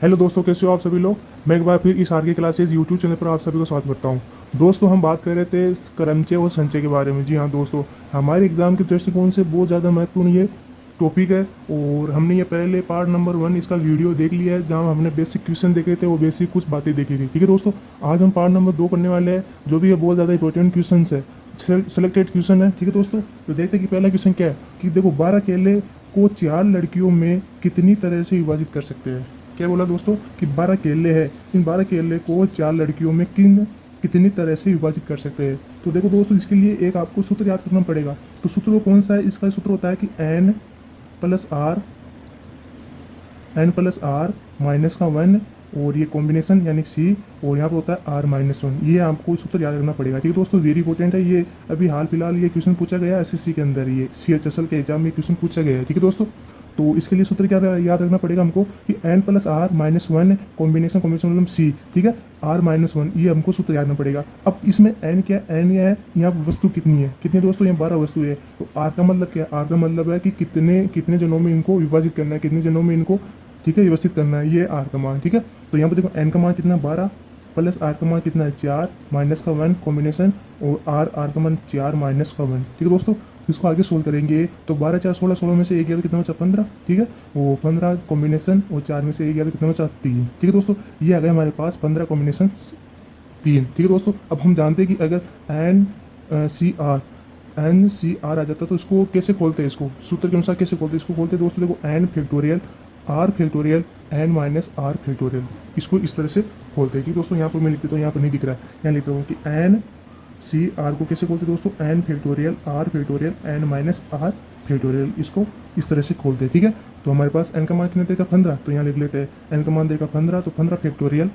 Hello दोस्तों, कैसे हो आप सभी लोग। मैं एक बार फिर इस आर के क्लासेस यूट्यूब चैनल पर आप सभी को स्वागत करता हूं। दोस्तों, हम बात कर रहे थे क्रमचय और संचय के बारे में। जी हाँ दोस्तों, हमारे एग्जाम के दृष्टिकोण से बहुत ज़्यादा महत्वपूर्ण ये टॉपिक है। और हमने ये पहले पार्ट नंबर 1 इसका वीडियो देख लिया है, जहाँ हमने बेसिक क्वेश्चन देखे थे, वो बेसिक कुछ बातें देखी थी। ठीक है दोस्तों, आज हम पार्ट नंबर 2 करने वाले हैं, जो भी है बहुत ज़्यादा इंपॉर्टेंट क्वेश्चन है, सेलेक्टेड क्वेश्चन है। ठीक है दोस्तों, तो देखते हैं कि पहला क्वेश्चन क्या है कि देखो, 12 केले को 4 लड़कियों में कितनी तरह से विभाजित कर सकते हैं। क्या बोला दोस्तों कि 12 केले हैं, इन 12 केले को 4 लड़कियों में कितनी तरह से विभाजित कर सकते हैं। तो देखो दोस्तों, इसके लिए एक आपको सूत्र याद करना पड़ेगा। तो सूत्र वो कौन सा है, इसका सूत्र होता है कि n+r माइनस का 1 और ये कॉम्बिनेशन यानी सी, और यहाँ पर होता है r-1। ये आपको सूत्र याद रखना पड़ेगा। ठीक है दोस्तों, वेरी इंपॉर्टेंट है ये। अभी हाल फिलहाल ये क्वेश्चन पूछा गया एसएससी के अंदर, ये CHSL के एग्जाम में क्वेश्चन पूछा गया है। ठीक है दोस्तों, तो इसके लिए सूत्र क्या याद रखना पड़ेगा हमको कि n+r-1 कॉम्बिनेशन मतलब सी। ठीक है, r-1 ये हमको सूत्र याद रखना पड़ेगा। अब इसमें n क्या है, n है यहाँ वस्तु कितनी है, कितने दोस्तों, यहाँ 12 वस्तु है। तो r का मतलब क्या है, r का मतलब है कि कितने कितने जनों में इनको विभाजित करना है, कितने जनों में इनको, ठीक है, व्यवस्थित करना है, ये r का मान। ठीक है, तो यहाँ पर देखो n का मान कितना 12 प्लस r का मान कितना है 4 माइनस का 1 कॉम्बिनेशन, और r का मान 4 माइनस का 1। ठीक है दोस्तों, इसको आगे सोल्व करेंगे तो 12 4 16, 16 में से 1 गया तो कितना बचा 15। ठीक है, वो 15 कॉम्बिनेशन और 4 में से 1 गया तो कितना बचा 3। ठीक है दोस्तों, ये आ गया हमारे पास 15 कॉम्बिनेशन 3। ठीक है दोस्तों, अब हम जानते हैं कि अगर एन सी आर आ जाता तो इसको कैसे खोलते हैं, इसको सूत्र के अनुसार कैसे खोलते हैं। इसको खोलते हैं दोस्तों, देखो n factorial r factorial n minus r factorial, इसको इस तरह से खोलते हैं। कि दोस्तों यहाँ पर मैं लिख देता हूँ, यहाँ पर नहीं दिख रहा है, यहाँ लिख रहा हूँ कि n सी आर को कैसे खोलते हैं दोस्तों, n factorial r factorial n minus r factorial, इसको इस तरह से खोलते हैं। ठीक है, तो हमारे पास n का मान कितना देगा 15, तो यहाँ लिख लेते हैं n का मान देगा 15, तो 15 फैक्टोरियल।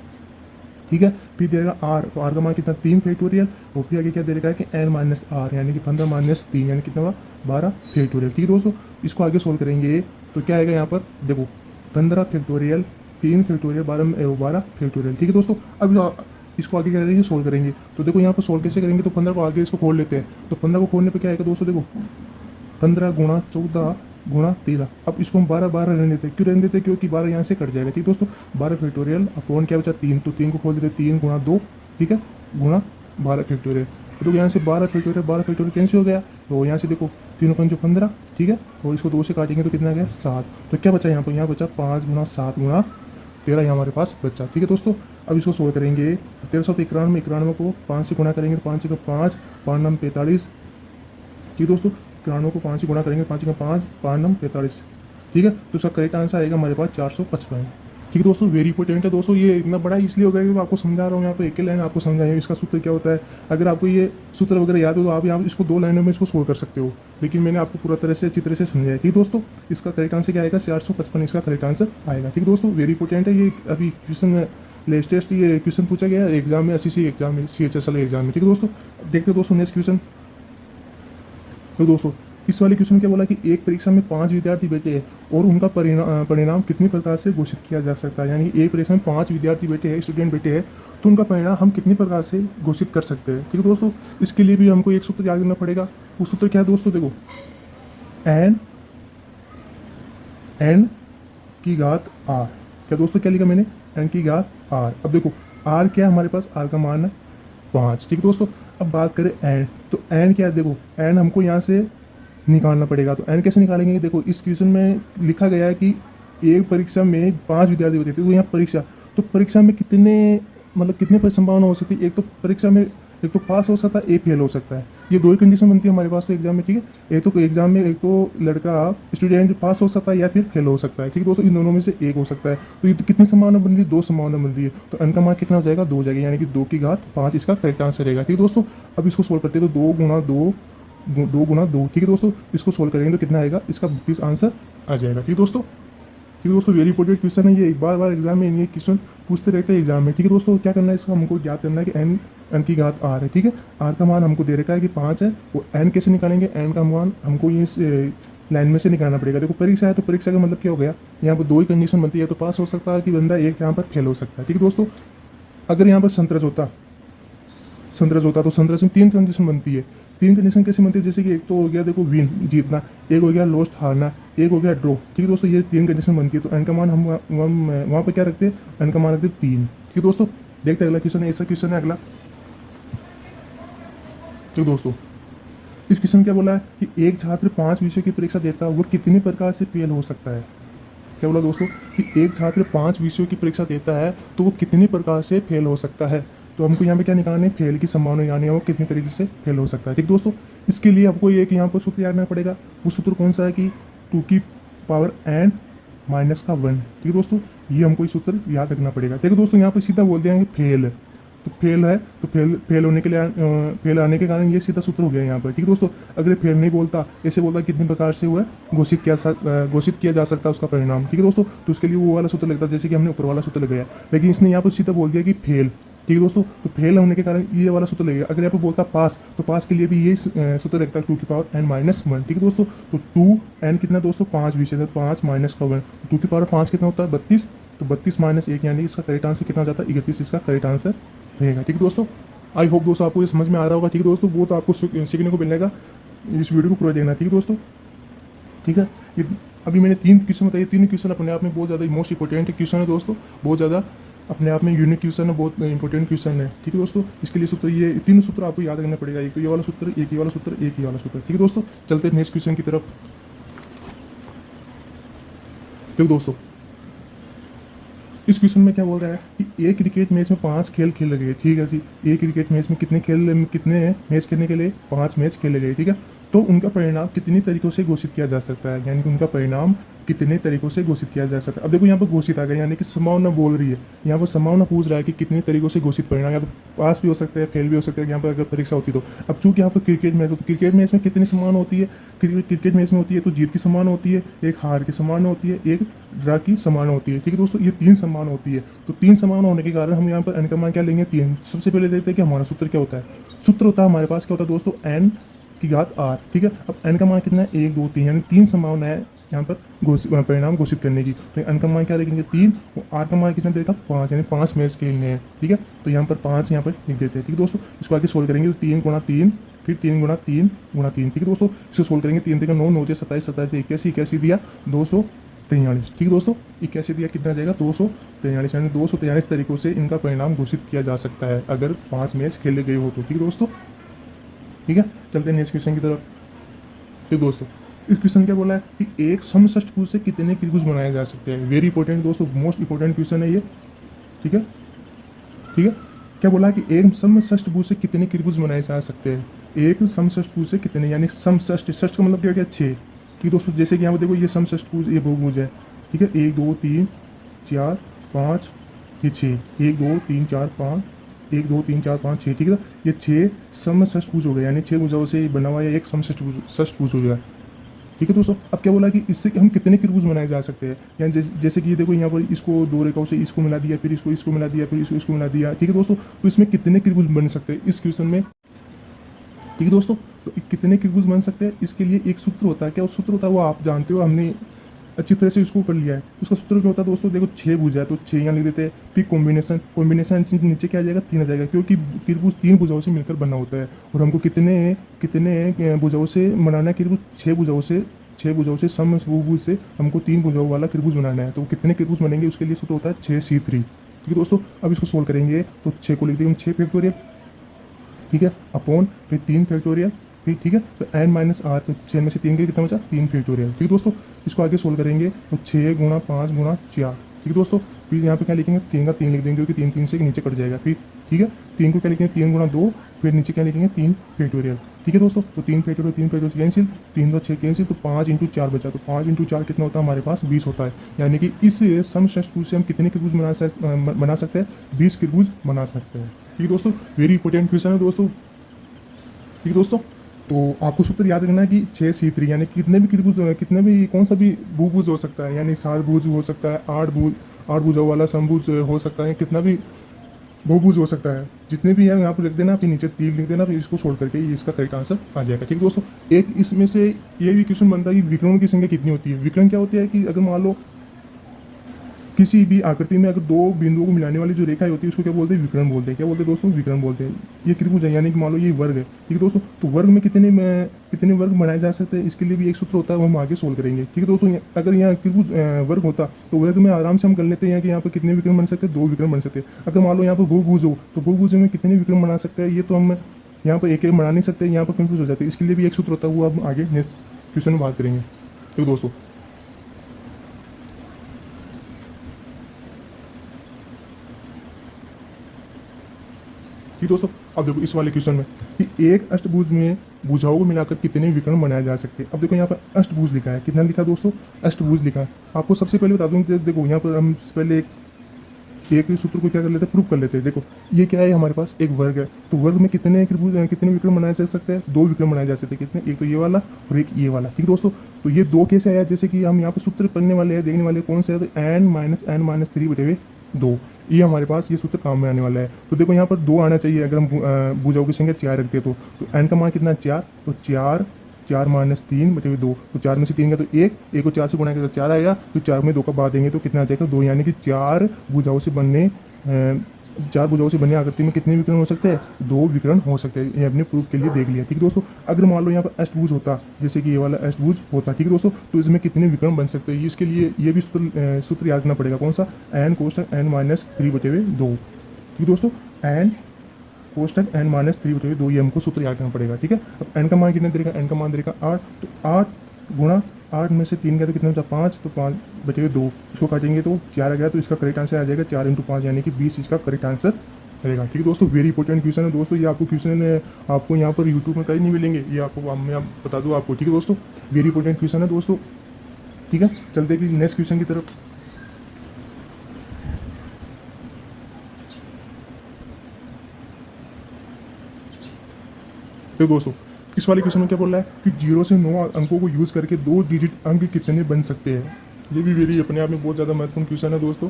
ठीक है, फिर देगा r, तो r का मान कितना 3 फैक्टोरियल, और फिर आगे क्या दे रखा है कि n माइनस r यानी कि 15 माइनस 3 यानी कितना हुआ 12 फैक्टोरियल। ठीक है दोस्तों, इसको आगे सोल्व करेंगे तो क्या आएगा यहाँ पर, देखो 15 फैक्टोरियल 3 फैक्टोरियल 12 फैक्टोरियल। ठीक है दोस्तों, अब इसको आगे क्या करेंगे, सोल्व करेंगे। तो देखो यहाँ पर सोल्व कैसे करेंगे, तो 15 को आगे इसको खोल लेते हैं। तो 15 को खोलने पे क्या आएगा दोस्तों, देखो 15 गुणा 14 गुणा 13। अब इसको हम 12 12 रहने देते हैं। क्यों रहने देते हैं, क्योंकि 12 यहाँ से कट जाएगा। ठीक है दोस्तों, 12 फैक्टोरियल अपॉन क्या बचा 3, तो 3 को खोल देते हैं, 3 गुणा 2, ठीक है, गुणा 12 फैक्टोरियल। तो यहाँ से 12 फैक्टोरियल कैंसिल हो गया। तो यहाँ से देखो 3 पंचो 15, ठीक है, और इसको 2 से काटेंगे तो कितना गया 7। तो क्या बचा यहाँ पर, यहाँ बचा 5 गुणा 7 गुणा 13, यहाँ हमारे पास बचा। ठीक है दोस्तों, अब इसको सोल्व करेंगे। 1391 91 को 5 से गुणा करेंगे तो 5 का 5 5 9 45। ठीक है दोस्तों, 91 को 5 से गुणा करेंगे, 5 का 5 5 9 45। ठीक है, तो इसका करेक्ट आंसर आएगा हमारे पास 455। ठीक है दोस्तों, वेरी इंपॉर्टेंट है दोस्तों। ये इतना बड़ा इसलिए हो गया क्योंकि आपको समझा रहा हूँ, यहाँ पे एक ही लाइन आपको समझाएंगे इसका सूत्र क्या होता है। अगर आपको ये सूत्र वगैरह याद हो तो आप यहाँ इसको 2 लाइनों में इसको सोल्व कर सकते हो, लेकिन मैंने आपको पूरा तरह से अच्छी तरह से समझाया। ठीक है दोस्तों, इसका करेक्ट आंसर क्या आएगा 455, इसका करेक्ट आंसर आएगा। ठीक है दोस्तों, वेरी इंपॉर्टेंट है ये। अभी क्वेश्चन लेटेस्ट ये क्वेश्चन पूछा गया एग्जाम में, SSC एग्जाम में, CHSL एग्जाम में। ठीक है दोस्तों, देखते दोस्तों नेक्स्ट क्वेश्चन। तो दोस्तों इस वाले क्वेश्चन क्या बोला कि एक परीक्षा में 5 विद्यार्थी बैठे हैं और उनका परिणाम कितनी प्रकार से घोषित किया जा सकता है। यानी एक परीक्षा में 5 विद्यार्थी बैठे हैं, स्टूडेंट बैठे हैं, तो उनका परिणाम हम कितनी प्रकार से घोषित कर सकते हैं। ठीक है दोस्तों, इसके लिए भी हमको एक सूत्र याद करना पड़ेगा। वो सूत्र क्या है दोस्तों, देखो n की घात r। क्या दोस्तों क्या लिखा मैंने, n की घात r। अब देखो r क्या है हमारे पास, r का मान है 5। ठीक है दोस्तों, अब बात करें n, तो n क्या है, देखो n हमको यहाँ से निकालना पड़ेगा। तो n कैसे निकालेंगे, देखो इस क्वेश्चन में लिखा गया है कि एक परीक्षा में 5 विद्यार्थी होते थे। तो यहाँ परीक्षा, तो परीक्षा में कितने मतलब कितने संभावना हो सकती है, एक तो परीक्षा में एक तो पास हो सकता है, एक फेल हो सकता है। ये 2 ही कंडीशन बनती है हमारे पास तो एग्जाम में। ठीक है, एक तो एग्जाम में एक तो लड़का स्टूडेंट पास हो सकता है या फिर फेल हो सकता है। ठीक है दोस्तों, इन दोनों में से एक हो सकता है। तो ये तो कितनी संभावना बन रही है, 2 संभावना बन रही है। तो n का मान कितना हो जाएगा, 2 हो जाएगा, यानी कि 2 की घात 5 इसका करेक्ट आंसर रहेगा। ठीक है दोस्तों, अब इसको सोल्व करते हैं तो 2 गुणा 2 ठीक है दोस्तों, इसको सोल्व करेंगे तो कितना आएगा, इसका 32 आंसर आ जाएगा। ठीक है दोस्तों, वेरी इंपॉर्टेंट क्वेश्चन है ये, एक बार एग्जाम में ये क्वेश्चन पूछते रहते हैं एग्जाम में। ठीक है दोस्तों, क्या करना है, इसका हमको याद करना है कि n की घात r है। ठीक है, r का मान हमको दे रखा है कि 5 है, वो n कैसे निकालेंगे, n का मान हमको ये लाइन में से निकालना पड़ेगा। देखो परीक्षा है तो परीक्षा का मतलब क्या हो गया, यहाँ पर 2 ही कंडीशन बनती है, तो पास हो सकता है कि बंदा, एक यहाँ पर फेल हो सकता है। ठीक है दोस्तों, अगर यहाँ पर संतरज होता तो संतरज में 3 कंडीशन बनती है। 3 कंडीशन कैसे बनती है, जैसे कि एक तो हो गया देखो विन जीतना, एक हो गया लॉस्ट हारना, एक हो गया ड्रॉ। ठीक है दोस्तों, ये 3 कंडीशन बनती है। तो एन का मान हम वहाँ पर क्या रखते हैं, एन का मान रखते हैं 3। ठीक है दोस्तों, देखते हैं अगला क्वेश्चन है, ऐसा क्वेश्चन है अगला। तो दोस्तों इस क्वेश्चन क्या बोला है कि एक छात्र 5 विषयों की परीक्षा देता है, वो कितने प्रकार से फेल हो सकता है। क्या बोला दोस्तों कि एक छात्र 5 विषयों की परीक्षा देता है तो वो कितने प्रकार से फेल हो सकता है। तो हमको यहाँ पे क्या निकालना है, फेल की संभावना, यानी वो कितने तरीके से फेल हो सकता है। ठीक दोस्तों, इसके लिए आपको एक यहाँ पर सूत्र याद रखना पड़ेगा। वो सूत्र कौन सा है कि 2 की पावर n माइनस का 1। ठीक है दोस्तों, ये हमको ये सूत्र याद रखना पड़ेगा। देखो दोस्तों, यहाँ पर सीधा बोल दिया कि फेल, तो फेल है तो फेल होने के लिए फेल आने के कारण ये सीधा सूत्र हो गया यहाँ पर। ठीक है दोस्तों, अगर फेल नहीं बोलता, ऐसे बोलता कितने प्रकार से हुआ घोषित किया जा सकता है उसका परिणाम। ठीक है दोस्तों, तो उसके लिए वो वाला सूत्र लगता है जैसे कि हमने ऊपर वाला सूत्र लगाया, लेकिन इसने यहाँ पर सीधा बोल दिया कि फेल। ठीक है दोस्तों, तो फेल होने के कारण ये वाला सूत्र लगेगा। अगर यहाँ पर बोलता पास, तो पास के लिए भी ये सूत्र लगता है 2 की पावर n माइनस 1। ठीक है दोस्तों, तो 2n कितना दोस्तों 5 विषय, 5 माइनस का 1, 2 की पावर 5 कितना होता है 32। तो 32 माइनस 1 यानी इसका करेक्ट आंसर कितना जाता है 31, इसका करेक्ट आंसर रहेगा। ठीक है दोस्तों, आई होप दोस्तों आपको ये समझ में आ रहा होगा। ठीक है दोस्तों, वो तो आपको सीखने को मिलेगा, इस वीडियो को पूरा देखना। ठीक है दोस्तों, ठीक है। अभी मैंने 3 क्वेश्चन बताए, 3 क्वेश्चन अपने आप में बहुत ज़्यादा मोस्ट इंपॉर्टेंट क्वेश्चन है दोस्तों, बहुत ज़्यादा अपने आप में यूनिक क्वेश्चन है, बहुत इंपॉर्टेंट क्वेश्चन है। ठीक है दोस्तों, इसके लिए सूत्र, ये 3 सूत्र आपको याद रखना पड़ेगा, एक तो ये वाला सूत्र, एक ये वाला सूत्र, एक ये वाला सूत्र। ठीक है दोस्तों, चलते हैं नेक्स्ट क्वेश्चन की तरफ। देखो दोस्तों, इस क्वेश्चन में क्या बोल रहा है कि एक क्रिकेट मैच में 5 खेल खेले गए। ठीक है जी, एक क्रिकेट मैच में कितने मैच खेलने के लिए 5 मैच खेले गए। ठीक है, तो उनका परिणाम कितनी तरीकों से घोषित किया जा सकता है, यानी कि उनका परिणाम कितने तरीकों से घोषित किया जा सकता है। अब देखो यहाँ पर घोषित आ गया, यानी कि संभावना बोल रही है, यहाँ पर संभावना पूछ रहा है कि कितने तरीकों से घोषित परिणाम, या तो पास भी हो सकता है, फेल भी हो सकता है यहाँ पर अगर परीक्षा होती तो। अब चूंकि यहाँ पर क्रिकेट मैच, तो क्रिकेट मैच में कितनी संभावना होती है, क्रिकेट मैच में होती है तो जीत की संभावना होती है, एक हार की संभावना होती है, एक ड्रा की संभावना होती है। ठीक है दोस्तों, ये 3 संभावना होती है। तो 3 संभावना होने के कारण हम यहाँ पर एन का मान क्या लेंगे 3। सबसे पहले देखते हैं कि हमारा सूत्र क्या होता है। सूत्र होता है हमारे पास क्या होता है दोस्तों, n की घात r। ठीक है, अब n का मान कितना है 1 2 3, यानी 3 संभावना है यहाँ पर परिणाम घोषित करने की। तो n का मान क्या देखेंगे 3, और r का मान कितना देगा 5, यानी 5 मैच खेलने हैं। ठीक है, तो यहाँ पर 5 यहाँ पर लिख देते हैं। ठीक है दोस्तों, इसको आगे सोल्व करेंगे तो 3 गुणा 3, फिर 3 गुणा 3 गुणा 3। ठीक है दोस्तों, इसको सोल्व करेंगे, 3 3 9 9 27 27 81 81 दिया 243। ठीक है दोस्तों, 81 दिया कितना जाएगा 243, यानी 243 तरीकों से इनका परिणाम घोषित किया जा सकता है अगर 5 मैच खेले गए हो तो। ठीक है दोस्तों, ठीक है, चलते हैं नेक्स्ट क्वेश्चन की तरफ। तो दोस्तों इस क्वेश्चन क्या बोला है कि एक समषष्टभुज से कितने त्रिभुज बनाए जा सकते हैं। वेरी इंपॉर्टेंट दोस्तों, मोस्ट इंपॉर्टेंट क्वेश्चन है ये। ठीक है, ठीक है, क्या बोला है कि एक समषष्टभुज से कितने त्रिभुज बनाए जा सकते हैं। एक समषष्टभुज से कितने, यानी समषष्ट, षष्ठ का मतलब क्या क्या 6। ठीक है दोस्तों, जैसे कि यहाँ पर देखो ये समषष्टभुज, ये बहुभुज है। ठीक है, 1 2 3 4 5 ये 6, 1 2 3 4 5, 1 2 3 4 5 6। ठीक है, ये 6 समषष्टभुज हो गए, यानी 6 भुजाओं से बना हुआ एक समषष्टभुज हो गया। ठीक है दोस्तों, अब क्या बोला कि इससे हम कितने त्रिभुज बनाए जा सकते हैं, यानी जैसे कि ये देखो यहाँ पर इसको 2 रेखाओं से इसको मिला दिया, फिर इसको मिला दिया, फिर इसको मिला दिया। ठीक है दोस्तों, तो इसमें कितने त्रिभुज बन सकते हैं इस क्वेश्चन में। ठीक है दोस्तों, तो कितने त्रिभुज बन सकते हैं, इसके लिए एक सूत्र होता है। क्या वो सूत्र होता है वो आप जानते हो, हमने अच्छी तरह से इसको कर लिया है। उसका सूत्र क्या होता है दोस्तों, देखो 6 भुजा है तो 6 यहाँ लिख देते हैं, फिर कॉम्बिनेशन नीचे क्या आ जाएगा 3 आ जाएगा, क्योंकि त्रिभुज 3 भुजाओं से मिलकर बना होता है। और हमको कितने कितने भुजाओं से बनाना है त्रिभुज, 6 भुजाओं से समभुज से हमको 3 भुजाओं वाला त्रिभुज बनाना है। तो कितने त्रिभुज बनेंगे उसके लिए सूत्र होता है 6c3। ठीक है दोस्तों, अब इसको सोल्व करेंगे तो 6 को लिख देंगे 6 फैक्टोरियल, ठीक है, अपॉन फिर 3 फैक्टोरियल, फिर ठीक है, तो n माइनस r, तो 6 में से 3 के कितना बचा 3 फैक्टोरियल। ठीक है दोस्तों, इसको आगे सोल्व करेंगे तो 6 गुणा 5 गुणा 4। ठीक है दोस्तों, फिर यहाँ पे क्या लिखेंगे 3 का 3 लिख देंगे, क्योंकि 3 3 से नीचे कट जाएगा। फिर ठीक है, 3 को क्या लिखेंगे 3 गुणा 2, फिर नीचे क्या लिखेंगे 3 फैक्टोरियल। ठीक है दोस्तों, तो 3 फैक्टोरियल कैंसिल, 3 2 6 कैंसिल, तो 5 × 4 बचा, तो 5 × 4 कितना होता है हमारे पास 20 होता है। यानी कि इस समषष्टभुज से हम कितने त्रिभुज बना सकते हैं 20 त्रिभुज बना सकते हैं। ठीक है दोस्तों, वेरी इंपॉर्टेंट क्वेश्चन है दोस्तों। ठीक है दोस्तों, तो आपको सूत्र याद रखना है कि 6c3, यानी कितने भी त्रिभुज, कितने भी कौन सा भी बहुभुज हो सकता है, यानी 7 भुज हो सकता है, 8 भुजाओं वाला समभुज हो सकता है, कितना भी बहुभुज हो सकता है, जितने भी है यहाँ पर लिख देना, फिर नीचे 3 लिख देना, फिर इसको छोड़ करके ये इसका करेक्ट आंसर आ जाएगा। ठीक है दोस्तों, एक इसमें से ये भी क्वेश्चन बनता है कि विकर्णों की संख्या कितनी होती है। विकर्ण क्या होती है कि अगर मान लो किसी भी आकृति में अगर दो बिंदुओं को मिलाने वाली जो रेखाएं होती है उसको क्या बोलते हैं, विकर्ण बोलते हैं। क्या बोलते हैं दोस्तों, विकर्ण बोलते हैं। ये त्रिभुज है, यानी कि मान लो ये वर्ग है, ठीक है दोस्तों। तो वर्ग में कितने वर्ग बनाए जा सकते हैं, इसके लिए भी एक सूत्र होता है, वो हम आगे सोल्व करेंगे, ठीक है दोस्तों। अगर यहाँ त्रिभुज वर्ग होता तो वर्ग में आराम से हम कर लेते हैं कि यहाँ पर कितने विकर्ण बन सकते हैं, दो विकर्ण बन सकते हैं। अगर मान लो यहाँ पर बहुभुज हो तो बहुभुज में कितने विकर्ण बना सकते हैं, ये तो हम यहाँ पर एक एक बना नहीं सकते, यहाँ पर कंफ्यूज हो जाते हैं। इसके लिए भी एक सूत्र होता है, वो हम आगे नेक्स्ट क्वेश्चन में बात करेंगे, ठीक है दोस्तों। ठीक दोस्तों, अब देखो इस वाले क्वेश्चन में कि एक अष्टभुज में भुजाओं को मिलाकर कितने विकर्ण बनाए जा सकते हैं। अब देखो यहाँ पर अष्टभुज लिखा है, कितना लिखा है दोस्तों, अष्टभुज लिखा है। आपको सबसे पहले बता दूं कि देखो यहाँ पर हम पहले एक सूत्र को क्या कर लेते हैं, प्रूव कर लेते हैं। देखो ये क्या है, हमारे पास एक वर्ग है, तो वर्ग में कितने कितने विकर्ण बनाए जा सकते हैं, दो विकर्ण बनाए जा सकते हैं। कितने, एक तो ये वाला और एक ये वाला, ठीक है दोस्तों। तो ये दो कैसे आया, जैसे कि हम यहाँ पर सूत्र पढ़ने वाले हैं, देखने वाले कौन सा है, तो n-3/2, ये हमारे पास ये सूत्र काम में आने वाला है। तो देखो यहाँ पर दो आना चाहिए, अगर हम भुजाओं की संख्या 4 रखते हैं तो n का मान कितना है 4, तो 4/3/2, तो 4 में से 3 का तो एक को 4 से गुणा करें तो 4 आएगा, तो 4 में 2 का बाद देंगे तो कितना आ जाएगा 2, यानी कि चार भुजाओं से बनने आकृति में कितने विकर्ण हो सकते हैं, दो विकर्ण हो सकते हैं। ये हमने प्रूफ के लिए देख लिया, ठीक है दोस्तों। अगर मान लो यहाँ पर अष्टभुज होता, जैसे कि ये वाला अष्टभुज होता, ठीक है दोस्तों, तो इसमें कितने विकर्ण बन सकते हैं, इसके लिए ये भी सूत्र याद करना पड़ेगा। कौन सा, n कोष्टक n-3/2, ठीक है दोस्तों, n कोष्टक n-3/2, ये हमको सूत्र याद करना पड़ेगा, ठीक है। अब n का मान कितना देगा, n का मान देगा 8, तो 8 गुणा 8 में से 3 गया तो कितना होता है 5, तो 5 बचेगा 2, इसको काटेंगे तो 4 आ गया, तो इसका करेक्ट आंसर आ जाएगा 4 × 5 यानी कि 20, इसका करेक्ट आंसर रहेगा, ठीक है दोस्तों। वेरी इंपॉर्टेंट क्वेश्चन है दोस्तों, ये आपको क्वेश्चन आपको यहाँ पर यूट्यूब में कहीं नहीं मिलेंगे, ये आपको मैं आप बता दूँ आपको, ठीक है दोस्तों। वेरी इंपॉर्टेंट क्वेश्चन है दोस्तों, ठीक है। चलते कि नेक्स्ट क्वेश्चन की तरफ। तो दोस्तों इस वाले क्वेश्चन में क्या बोल रहा है कि 0 से 9 अंकों को यूज करके 2 डिजिट अंक कितने बन सकते हैं। ये भी वेरी अपने आप में बहुत ज़्यादा महत्वपूर्ण क्वेश्चन है दोस्तों।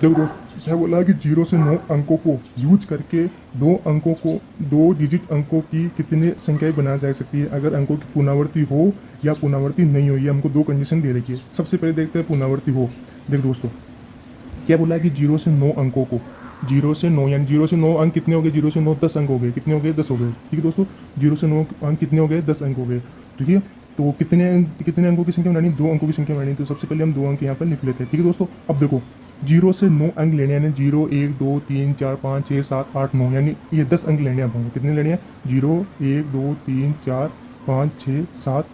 देखो दोस्त क्या बोला है कि 0 से 9 अंकों को यूज करके दो डिजिट अंकों की कितने संख्याएं बनाई जा सकती है, अगर अंकों की पुनरावृत्ति हो या पुनरावृत्ति नहीं हो। ये हमको दो कंडीशन दे रखी है। सबसे पहले देखते हैं पुनरावृत्ति हो। देख दोस्तों क्या बोला है कि 0 से 9 अंकों को, 0 से 9 यानी 0 से 9 अंक कितने हो गए, 0 से 9 10 अंक हो गए, कितने हो गए 10 हो गए, ठीक है दोस्तों। 0 से 9 अंक कितने हो गए 10 अंक हो गए, ठीक है। तो कितने अंकों की संख्या बनानी, 2 अंकों की संख्या बनानी। तो सबसे पहले हम 2 अंक यहाँ पर लिख लेते हैं, ठीक है दोस्तों। अब देखो 0 से 9 अंक लेने यानी 0 1 2 3 4 5 6 7 8 9, यानी ये 10 अंक लेने हैं हमको। कितने लेने हैं, 0 1 2 3 4 5 6 7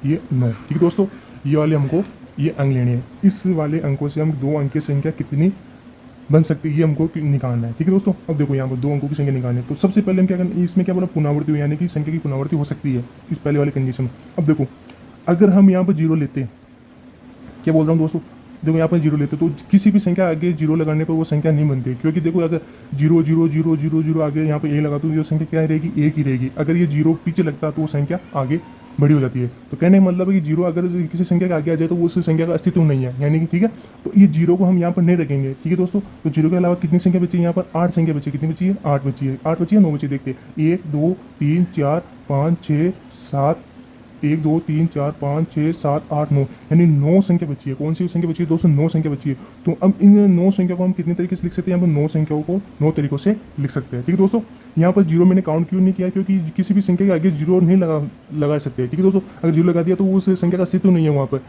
ये 9, ठीक है दोस्तों। ये वाले हमको ये अंक लेने हैं। इस वाले अंकों से हम 2 अंक की संख्या कितनी बन सकती है ये हमको निकालना है, ठीक है दोस्तों। अब देखो यहाँ पर 2 अंकों की संख्या निकालनी है, तो सबसे पहले हम क्या करना है, इसमें क्या बोला पुनरावृत्ति, यानी कि संख्या की पुनरावृत्ति हो सकती है इस पहले वाले कंडीशन में। अब देखो अगर हम यहाँ पर 0 लेते हैं, क्या बोल रहा हूँ दोस्तों, देखो यहाँ पर 0 लेते तो किसी भी संख्या आगे 0 लगाने पर वो संख्या नहीं बनती, क्योंकि देखो अगर 0 0 0 0 0 आगे यहाँ पे 1 लगा तो ये संख्या क्या रहेगी, 1 ही रहेगी। अगर ये 0 पीछे लगता तो वो संख्या आगे बड़ी हो जाती है। तो कहने का मतलब है कि 0 अगर किसी संख्या के आगे आ जाए तो वो उस संख्या का अस्तित्व नहीं है, यानी कि ठीक है। तो ये 0 को हम यहाँ पर नहीं रखेंगे, ठीक है दोस्तों। तो 0 के अलावा कितनी संख्या बची है, यहाँ पर 8 संख्या बची। कितनी बची है, 8 बची है। 8 बची है 9 बची, देखते हैं 1 2 3 4 5 6 7 1 2 3 4 5 6 7 8 9, यानी 9 संख्या बची है। कौन सी संख्या बची है दोस्तों, 9 संख्या बची है। तो अब इन 9 संख्या को हम कितने तरीके से लिख सकते हैं, यहाँ पर 9 संख्याओं को 9 तरीकों से लिख सकते हैं, ठीक है दोस्तों। यहाँ पर 0 मैंने काउंट क्यों नहीं किया, क्योंकि किसी भी संख्या के आगे 0 नहीं लगा सकते, ठीक है दोस्तों। अगर 0 लगा दिया तो उस संख्या का अस्तित्व नहीं है वहाँ पर।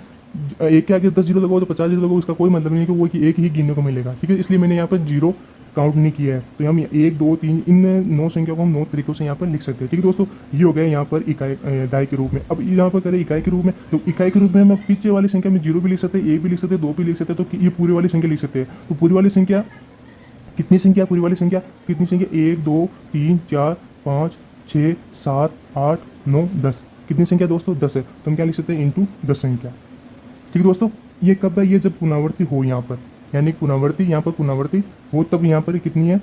एक के आगे 10 0 लगाओ तो 50 0 लगाओ, उसका कोई मतलब नहीं है कि वो एक ही गिनने को मिलेगा, ठीक है। इसलिए मैंने यहाँ पर 0 काउंट नहीं किया है। तो हम 1 2 3 इन 9 संख्या को हम 9 तरीकों से यहाँ पर लिख सकते हैं, ठीक है दोस्तों। ये हो गया यहाँ पर इकाई दाई के रूप में। अब यहाँ पर करें इकाई के रूप में, तो इकाई के रूप में हम पीछे वाली संख्या में 0 भी लिख सकते हैं, 1 भी लिख सकते हैं, 2 भी लिख सकते हैं। तो ये पूरी वाली संख्या लिख सकते हैं। तो पूरी वाली संख्या कितनी संख्या, पूरी वाली संख्या कितनी संख्या, 1 2 3 4 5 6 7 8 9 10, कितनी संख्या दोस्तों 10 है। तो हम क्या लिख सकते हैं, इंटू 10 संख्या, ठीक है दोस्तों। ये कब है, ये जब पुनरावृत्ति हो यहाँ पर, यानी पुनरावृत्ति यहाँ पर पुनरावृत्ति हो तब यहाँ पर कितनी है,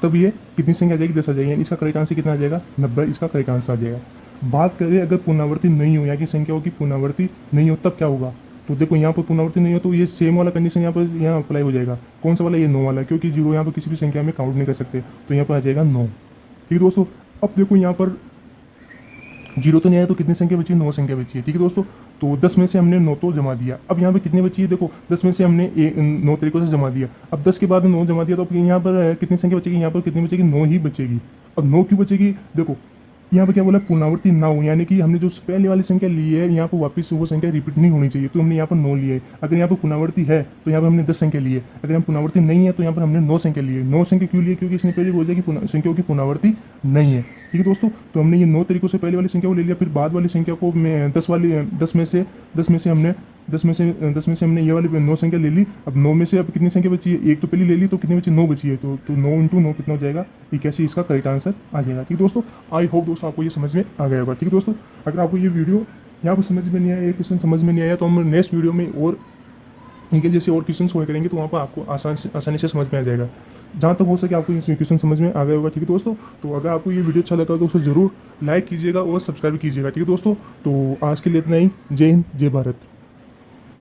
तब ये कितनी संख्या आ जाएगी, 10 आ जाएगी। यानी इसका करेक्ट आंसर कितना आ जाएगा, 90, इसका करेक्ट आंसर आ जाएगा। बात करें अगर पुनरावृत्ति नहीं हो, या कि संख्याओं की पुनरावृत्ति नहीं हो, तब क्या होगा। तो देखो यहाँ पर पुनरावृत्ति नहीं हो तो ये सेम वाला कंडीशन यहाँ अप्लाई हो जाएगा। कौन सा वाला, ये 9 वाला, क्योंकि 0 यहाँ पर किसी भी संख्या में काउंट नहीं कर सकते। तो यहाँ पर आ जाएगा 9, ठीक है दोस्तों। अब देखो यहाँ पर 0 तो नहीं आया तो कितनी संख्या बची, 9 संख्या बची है, ठीक है दोस्तों। तो 10 में से हमने 9 तो जमा दिया। अब यहाँ पे कितनी बची है देखो, 10 में से हमने 9 तरीकों से जमा दिया। अब 10 के बाद 9 जमा दिया तो अब यहाँ पर कितनी संख्या बचेगी, यहाँ पर कितनी बचेगी, 9 ही बचेगी। अब 9 क्यों बचेगी देखो, यहाँ पे क्या बोला, पुनरावृत्ति ना हो, यानी कि हमने जो पहले वाली संख्या ली है यहाँ पर वापस वो संख्या रिपीट नहीं होनी चाहिए, तो हमने यहाँ पर 9 लिए। अगर यहाँ पर पुनरावृत्ति है तो यहाँ पर हमने 10 संख्या ली है, अगर यहाँ पुनरावृत्ति नहीं है तो यहाँ पर हमने 9 संख्या ली है। 9 संख्या क्यों लिए, क्योंकि इसने पहले बोला कि संख्याओं की पुनरावृत्ति नहीं है। ठीक है दोस्तों, तो हमने ये 9 तरीकों से पहले वाली संख्या को ले लिया, फिर बाद वाली संख्या को मैं 10 में से हमने ये वाली 9 संख्या ले ली। अब 9 में से अब कितनी संख्या बची है, एक तो पहले ले ली, तो कितनी बची, 9 बची है। तो 9 इंटू 9 कितना हो जाएगा, 81, इसका करेक्ट आंसर आ जाएगा। ठीक है दोस्तों, आई होप दोस्तों आपको ये समझ में आ गया होगा। ठीक है दोस्तों, अगर आपको ये वीडियो यहाँ पर समझ में नहीं आया, ये क्वेश्चन समझ में नहीं आया, तो हम नेक्स्ट वीडियो में और इनके जैसे और क्वेश्चन सोल्व करेंगे, तो वहाँ पर आपको आसानी से समझ में आ जाएगा। जहाँ तक हो सके आपको ये क्वेश्चन समझ में आ गया होगा। ठीक है दोस्तों, तो अगर आपको ये वीडियो अच्छा लगा तो उसे ज़रूर लाइक कीजिएगा और सब्सक्राइब कीजिएगा। ठीक है दोस्तों, तो आज के लिए इतना ही। जय हिंद, जय भारत।